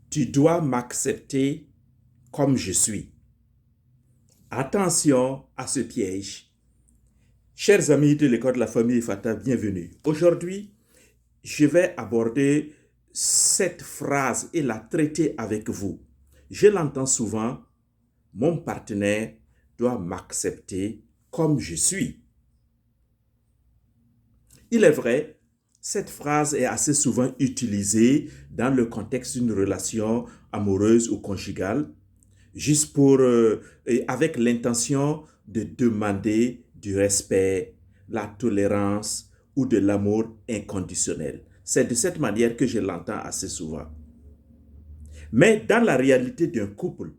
Tu dois m'accepter comme je suis. Attention à ce piège. Chers amis de l'école de la famille Fata, bienvenue. Aujourd'hui, je vais aborder cette phrase et la traiter avec vous. Je l'entends souvent, mon partenaire doit m'accepter comme je suis. Il est vrai, cette phrase est assez souvent utilisée dans le contexte d'une relation amoureuse ou conjugale, juste avec l'intention de demander du respect, la tolérance ou de l'amour inconditionnel. C'est de cette manière que je l'entends assez souvent. Mais dans la réalité d'un couple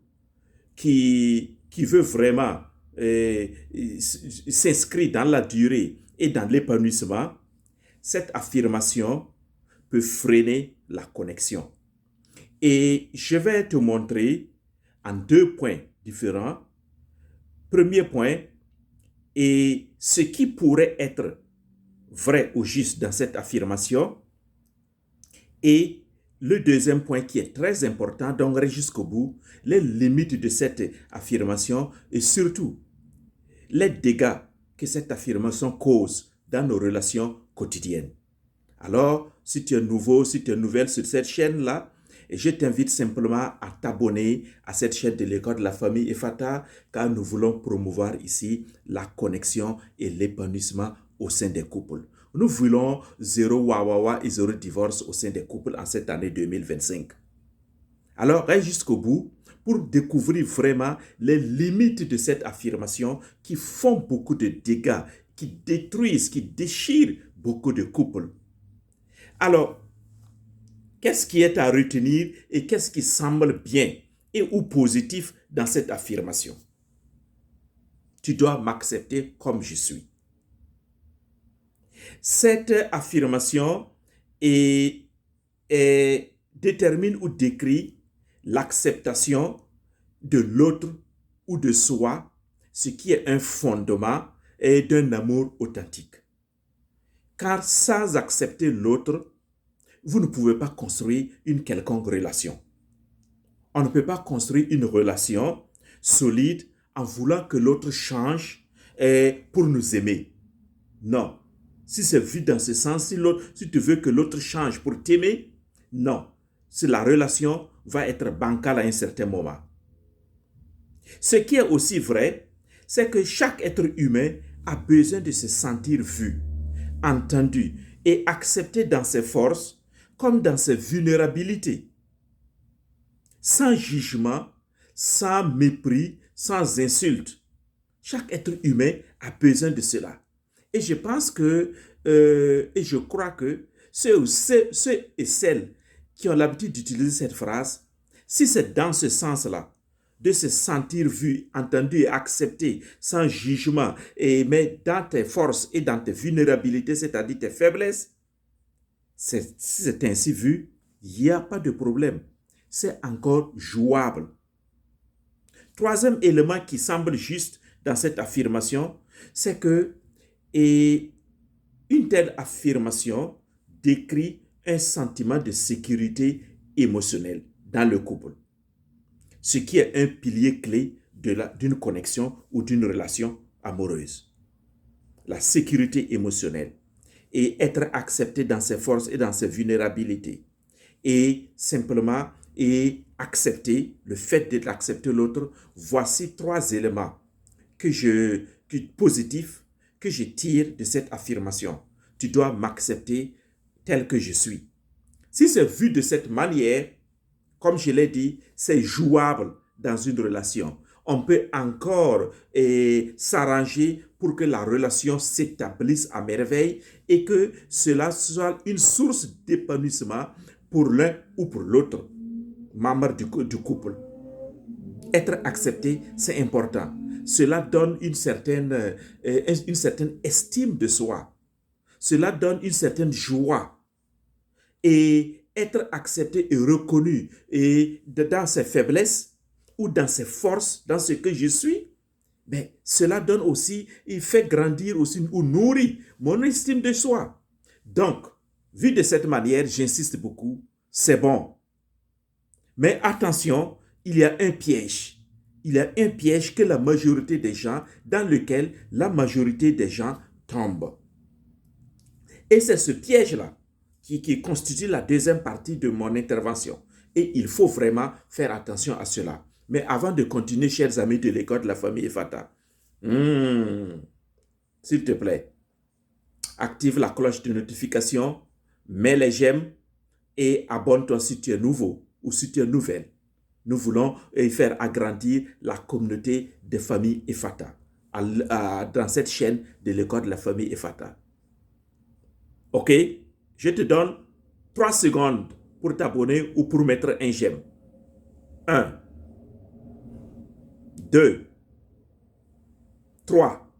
qui veut vraiment s'inscrire dans la durée et dans l'épanouissement, cette affirmation peut freiner la connexion. Et je vais te montrer en 2 points différents. Premier point, et ce qui pourrait être vrai ou juste dans cette affirmation. Et le deuxième point qui est très important, donc jusqu'au bout, les limites de cette affirmation et surtout les dégâts que cette affirmation cause dans nos relations quotidiennes. Alors, si tu es nouveau, si tu es nouvelle sur cette chaîne-là, je t'invite simplement à t'abonner à cette chaîne de l'école de la famille Efata, car nous voulons promouvoir ici la connexion et l'épanouissement au sein des couples. Nous voulons zéro wawawa et zéro divorce au sein des couples en cette année 2025. Alors, reste jusqu'au bout pour découvrir vraiment les limites de cette affirmation qui font beaucoup de dégâts, qui détruisent, qui déchirent beaucoup de couples. Alors, qu'est-ce qui est à retenir et qu'est-ce qui semble bien et ou positif dans cette affirmation? Tu dois m'accepter comme je suis. Cette affirmation détermine ou décrit l'acceptation de l'autre ou de soi, ce qui est un fondement d'un amour authentique. Car sans accepter l'autre, vous ne pouvez pas construire une quelconque relation. On ne peut pas construire une relation solide en voulant que l'autre change pour nous aimer. Non. Si c'est vu dans ce sens, si tu veux que l'autre change pour t'aimer, non. Si la relation va être bancale à un certain moment. Ce qui est aussi vrai, c'est que chaque être humain a besoin de se sentir vu, entendu et accepté dans ses forces comme dans ses vulnérabilités. Sans jugement, sans mépris, sans insulte. Chaque être humain a besoin de cela. Et je pense que, et je crois que ceux et celles qui ont l'habitude d'utiliser cette phrase, si c'est dans ce sens-là, de se sentir vu, entendu et accepté sans jugement, mais dans tes forces et dans tes vulnérabilités, c'est-à-dire tes faiblesses, si c'est ainsi vu, il n'y a pas de problème. C'est encore jouable. Troisième élément qui semble juste dans cette affirmation, c'est que une telle affirmation décrit un sentiment de sécurité émotionnelle dans le couple, ce qui est un pilier clé d'une connexion ou d'une relation amoureuse. La sécurité émotionnelle et être accepté dans ses forces et dans ses vulnérabilités et simplement accepter le fait d'accepter l'autre. Voici 3 éléments positifs que je tire de cette affirmation. Tu dois m'accepter tel que je suis. Si c'est vu de cette manière, comme je l'ai dit, c'est jouable dans une relation. On peut encore s'arranger pour que la relation s'établisse à merveille et que cela soit une source d'épanouissement pour l'un ou pour l'autre membre du couple. Être accepté, c'est important. Cela donne une certaine estime de soi. Cela donne une certaine joie. Et être accepté et reconnu dans ses faiblesses ou dans ses forces, dans ce que je suis, mais cela donne aussi, il fait grandir aussi ou nourrit mon estime de soi. Donc, vu de cette manière, j'insiste beaucoup, c'est bon. Mais attention, il y a un piège. Il y a un piège que la majorité des gens, dans lequel la majorité des gens tombent. Et c'est ce piège-là qui constitue la deuxième partie de mon intervention. Et il faut vraiment faire attention à cela. Mais avant de continuer, chers amis de l'école de la famille Fata, s'il te plaît, active la cloche de notification, mets les j'aime et abonne-toi si tu es nouveau ou si tu es nouvelle. Nous voulons faire agrandir la communauté des familles Efata dans cette chaîne de l'école de la famille Efata. Ok? Je te donne 3 secondes pour t'abonner ou pour mettre un j'aime. 1, 2, 3.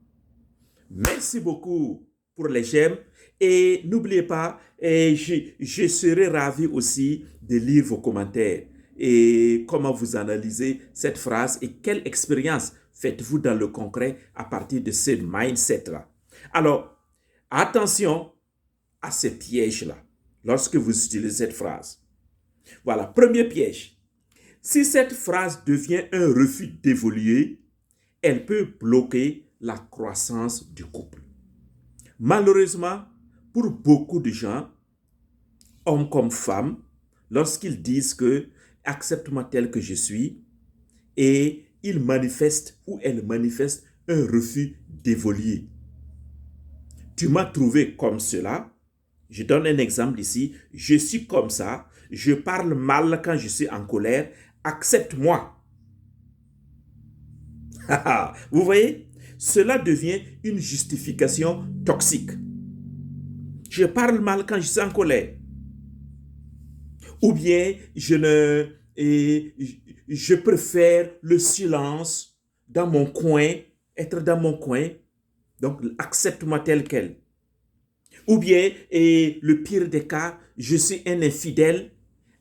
Merci beaucoup pour les j'aime. Et n'oubliez pas, je serai ravi aussi de lire vos commentaires et comment vous analysez cette phrase et quelle expérience faites-vous dans le concret à partir de ce mindset-là. Alors, attention à ces pièges-là lorsque vous utilisez cette phrase. Voilà, premier piège. Si cette phrase devient un refus d'évoluer, elle peut bloquer la croissance du couple. Malheureusement, pour beaucoup de gens, hommes comme femmes, lorsqu'ils disent que accepte-moi tel que je suis, et ils manifestent ou elles manifestent un refus d'évoluer. Tu m'as trouvé comme cela. Je donne un exemple ici. Je suis comme ça. Je parle mal quand je suis en colère. Accepte-moi. Vous voyez? Cela devient une justification toxique. Je parle mal quand je suis en colère. Ou bien je préfère le silence dans mon coin, être dans mon coin. Donc, accepte-moi tel quel. Ou bien, le pire des cas, je suis un infidèle,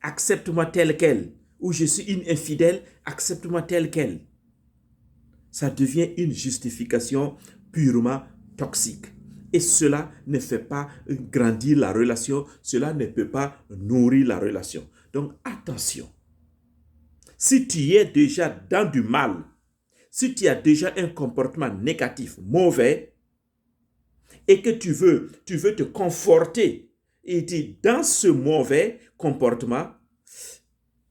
accepte-moi tel quel. Ou je suis une infidèle, accepte-moi tel quel. Ça devient une justification purement toxique. Et cela ne fait pas grandir la relation, cela ne peut pas nourrir la relation. Donc, attention. Si tu es déjà dans du mal, si tu as déjà un comportement négatif, mauvais, et que tu veux te conforter et dire dans ce mauvais comportement,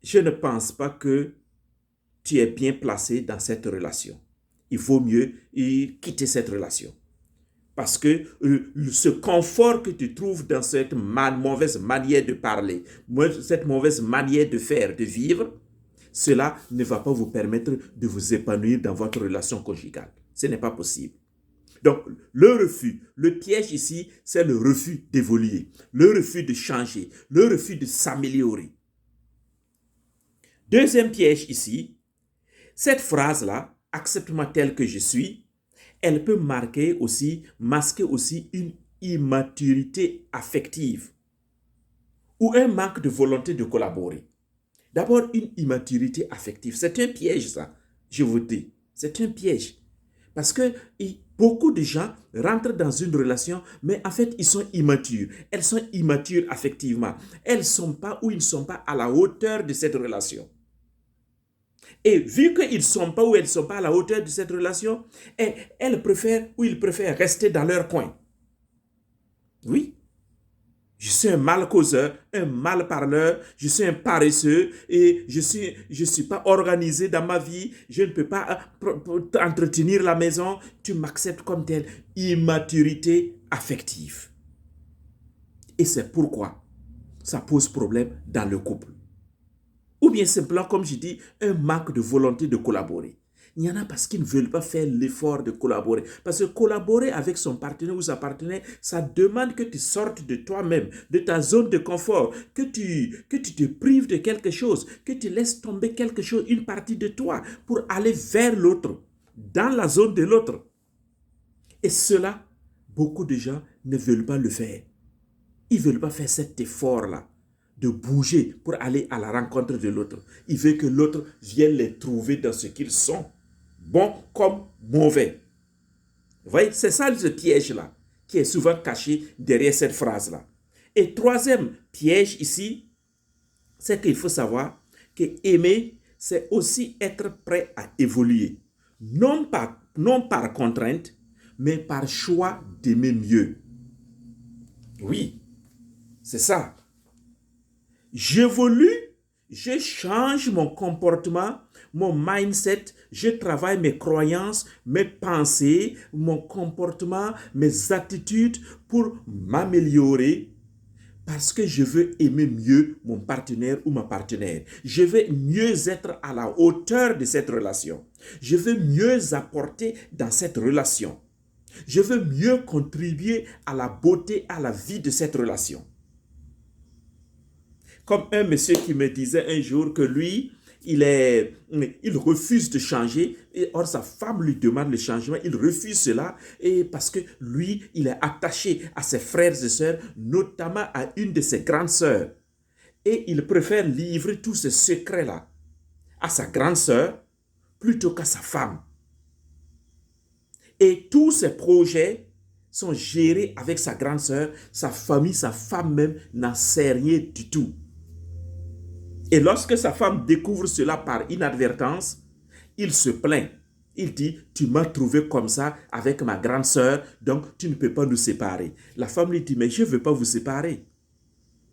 je ne pense pas que tu es bien placé dans cette relation. Il vaut mieux quitter cette relation. Parce que ce confort que tu trouves dans cette mauvaise manière de parler, cette mauvaise manière de faire, de vivre, cela ne va pas vous permettre de vous épanouir dans votre relation conjugale. Ce n'est pas possible. Donc, le refus, le piège ici, c'est le refus d'évoluer, le refus de changer, le refus de s'améliorer. Deuxième piège ici, cette phrase-là, accepte-moi tel que je suis, elle peut masquer aussi une immaturité affective ou un manque de volonté de collaborer. D'abord, une immaturité affective, c'est un piège ça, je vous dis, c'est un piège. Parce que beaucoup de gens rentrent dans une relation, mais en fait, ils sont immatures. Elles sont immatures affectivement. Elles ne sont pas ou ils ne sont pas à la hauteur de cette relation. Et vu qu'ils ne sont pas ou elles ne sont pas à la hauteur de cette relation, elles préfèrent ou ils préfèrent rester dans leur coin. Oui. Je suis un mal causeur, un mal parleur, je suis un paresseux et je suis pas organisé dans ma vie, je ne peux pas entretenir la maison, tu m'acceptes comme tel. Immaturité affective. Et c'est pourquoi ça pose problème dans le couple. Ou bien simplement, comme je dis, un manque de volonté de collaborer. Il y en a parce qu'ils ne veulent pas faire l'effort de collaborer. Parce que collaborer avec son partenaire ou sa partenaire, ça demande que tu sortes de toi-même, de ta zone de confort, que tu te prives de quelque chose, que tu laisses tomber quelque chose, une partie de toi, pour aller vers l'autre, dans la zone de l'autre. Et cela, beaucoup de gens ne veulent pas le faire. Ils ne veulent pas faire cet effort-là de bouger pour aller à la rencontre de l'autre. Ils veulent que l'autre vienne les trouver dans ce qu'ils sont, bon comme mauvais. Vous voyez, c'est ça ce piège-là, qui est souvent caché derrière cette phrase-là. Et troisième piège ici, c'est qu'il faut savoir que aimer, c'est aussi être prêt à évoluer. Non par contrainte, mais par choix d'aimer mieux. Oui, c'est ça. J'évolue, je change mon comportement, mon mindset, je travaille mes croyances, mes pensées, mon comportement, mes attitudes pour m'améliorer parce que je veux aimer mieux mon partenaire ou ma partenaire. Je veux mieux être à la hauteur de cette relation. Je veux mieux apporter dans cette relation. Je veux mieux contribuer à la beauté, à la vie de cette relation. Comme un monsieur qui me disait un jour que lui, il refuse de changer, et or sa femme lui demande le changement, il refuse cela, et parce que lui, il est attaché à ses frères et sœurs, notamment à une de ses grandes sœurs. Et il préfère livrer tous ces secrets-là à sa grande sœur plutôt qu'à sa femme. Et tous ses projets sont gérés avec sa grande sœur, sa famille, sa femme même n'en sait rien du tout. Et lorsque sa femme découvre cela par inadvertance, il se plaint. Il dit, tu m'as trouvé comme ça avec ma grande sœur, donc tu ne peux pas nous séparer. La femme lui dit, mais je ne veux pas vous séparer.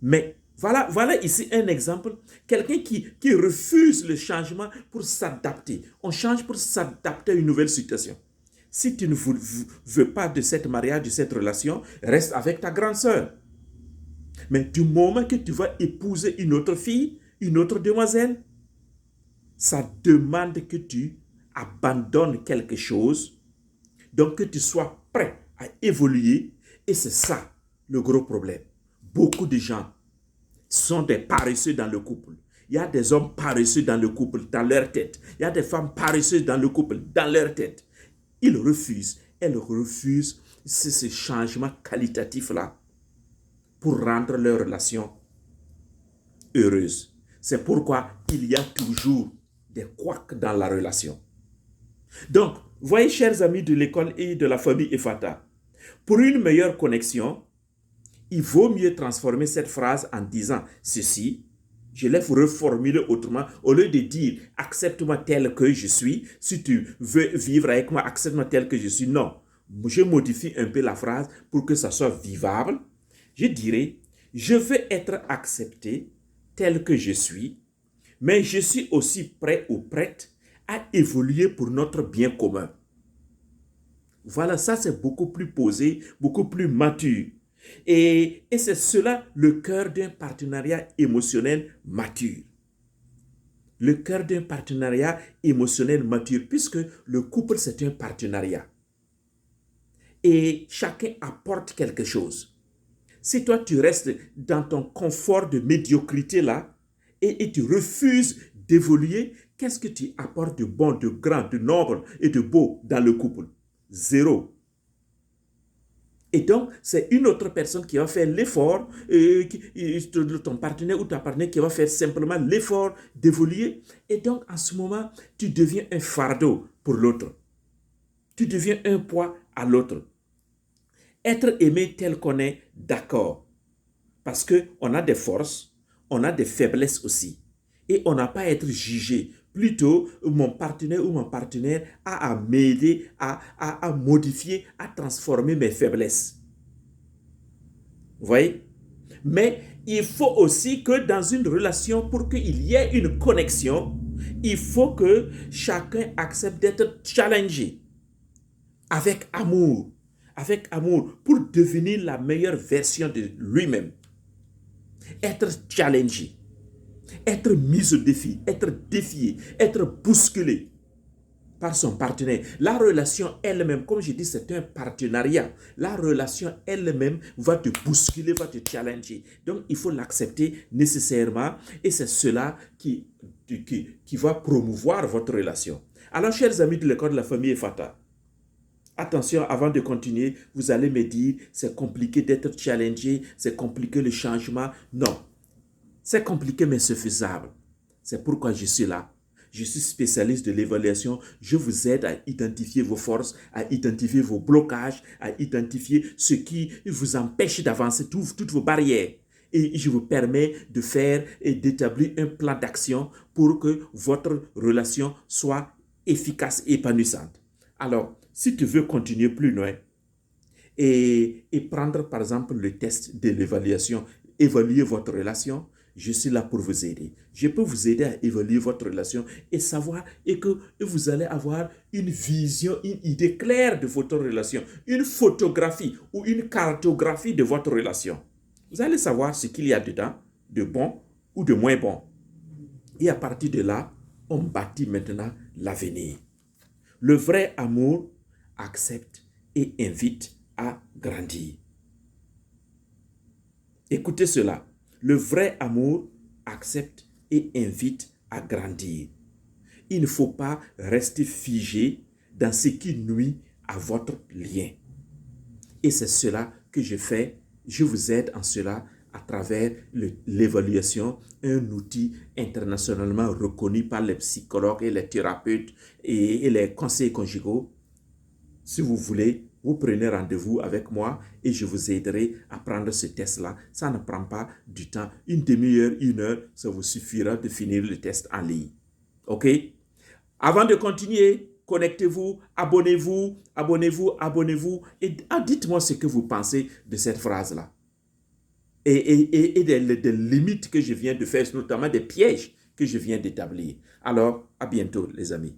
Mais voilà ici un exemple. Quelqu'un qui refuse le changement pour s'adapter. On change pour s'adapter à une nouvelle situation. Si tu ne veux pas de cette mariage, de cette relation, reste avec ta grande sœur. Mais du moment que tu vas épouser une autre fille, une autre demoiselle, ça demande que tu abandonnes quelque chose, donc que tu sois prêt à évoluer, et c'est ça le gros problème. Beaucoup de gens sont des paresseux dans le couple. Il y a des hommes paresseux dans le couple, dans leur tête. Il y a des femmes paresseuses dans le couple, dans leur tête. Ils refusent, elles refusent ce changement qualitatif-là pour rendre leur relation heureuse. C'est pourquoi il y a toujours des couacs dans la relation. Donc, voyez, chers amis de l'école et de la famille Ephata, pour une meilleure connexion, il vaut mieux transformer cette phrase en disant ceci. Je l'ai reformulé autrement. Au lieu de dire « accepte-moi tel que je suis », si tu veux vivre avec moi, accepte-moi tel que je suis. Non, je modifie un peu la phrase pour que ça soit vivable. Je dirais « je veux être accepté tel que je suis, mais je suis aussi prêt ou prête à évoluer pour notre bien commun. » Voilà, ça c'est beaucoup plus posé, beaucoup plus mature. Et c'est cela le cœur d'un partenariat émotionnel mature. Le cœur d'un partenariat émotionnel mature, puisque le couple c'est un partenariat. Et chacun apporte quelque chose. Si toi tu restes dans ton confort de médiocrité là, et tu refuses d'évoluer, qu'est-ce que tu apportes de bon, de grand, de noble et de beau dans le couple? Zéro. Et donc, c'est une autre personne qui va faire l'effort, ton partenaire ou ta partenaire qui va faire simplement l'effort d'évoluer. Et donc, en ce moment, tu deviens un fardeau pour l'autre. Tu deviens un poids à l'autre. Être aimé tel qu'on est, d'accord. Parce qu'on a des forces, on a des faiblesses aussi. Et on n'a pas à être jugé. Plutôt, mon partenaire ou mon partenaire a à m'aider, à modifier, à transformer mes faiblesses. Vous voyez? Mais il faut aussi que dans une relation, pour qu'il y ait une connexion, il faut que chacun accepte d'être challengé avec amour, pour devenir la meilleure version de lui-même. Être challengé. Être mis au défi, être défié, être bousculé par son partenaire. La relation elle-même, comme je dis, c'est un partenariat. La relation elle-même va te bousculer, va te challenger. Donc, il faut l'accepter nécessairement et c'est cela qui va promouvoir votre relation. Alors, chers amis de l'école de la famille Ephata, attention, avant de continuer, vous allez me dire, c'est compliqué d'être challengé, c'est compliqué le changement. Non. C'est compliqué, mais c'est faisable. C'est pourquoi je suis là. Je suis spécialiste de l'évaluation. Je vous aide à identifier vos forces, à identifier vos blocages, à identifier ce qui vous empêche d'avancer, toutes vos barrières. Et je vous permets de faire et d'établir un plan d'action pour que votre relation soit efficace et épanouissante. Alors, si tu veux continuer plus loin et prendre par exemple le test de l'évaluation, évaluer votre relation, je suis là pour vous aider. Je peux vous aider à évaluer votre relation et savoir et que vous allez avoir une vision, une idée claire de votre relation, une photographie ou une cartographie de votre relation. Vous allez savoir ce qu'il y a dedans, de bon ou de moins bon. Et à partir de là, on bâtit maintenant l'avenir. Le vrai amour accepte et invite à grandir. Écoutez cela. Le vrai amour accepte et invite à grandir. Il ne faut pas rester figé dans ce qui nuit à votre lien. Et c'est cela que je fais. Je vous aide en cela à travers l'évaluation, un outil internationalement reconnu par les psychologues et les thérapeutes et les conseillers conjugaux. Si vous voulez, vous prenez rendez-vous avec moi et je vous aiderai à prendre ce test-là. Ça ne prend pas du temps. Une demi-heure, 1 heure, ça vous suffira de finir le test en ligne. OK? Avant de continuer, connectez-vous, abonnez-vous, abonnez-vous, abonnez-vous et dites-moi ce que vous pensez de cette phrase-là. Et des limites que je viens de faire, notamment des pièges que je viens d'établir. Alors, à bientôt les amis.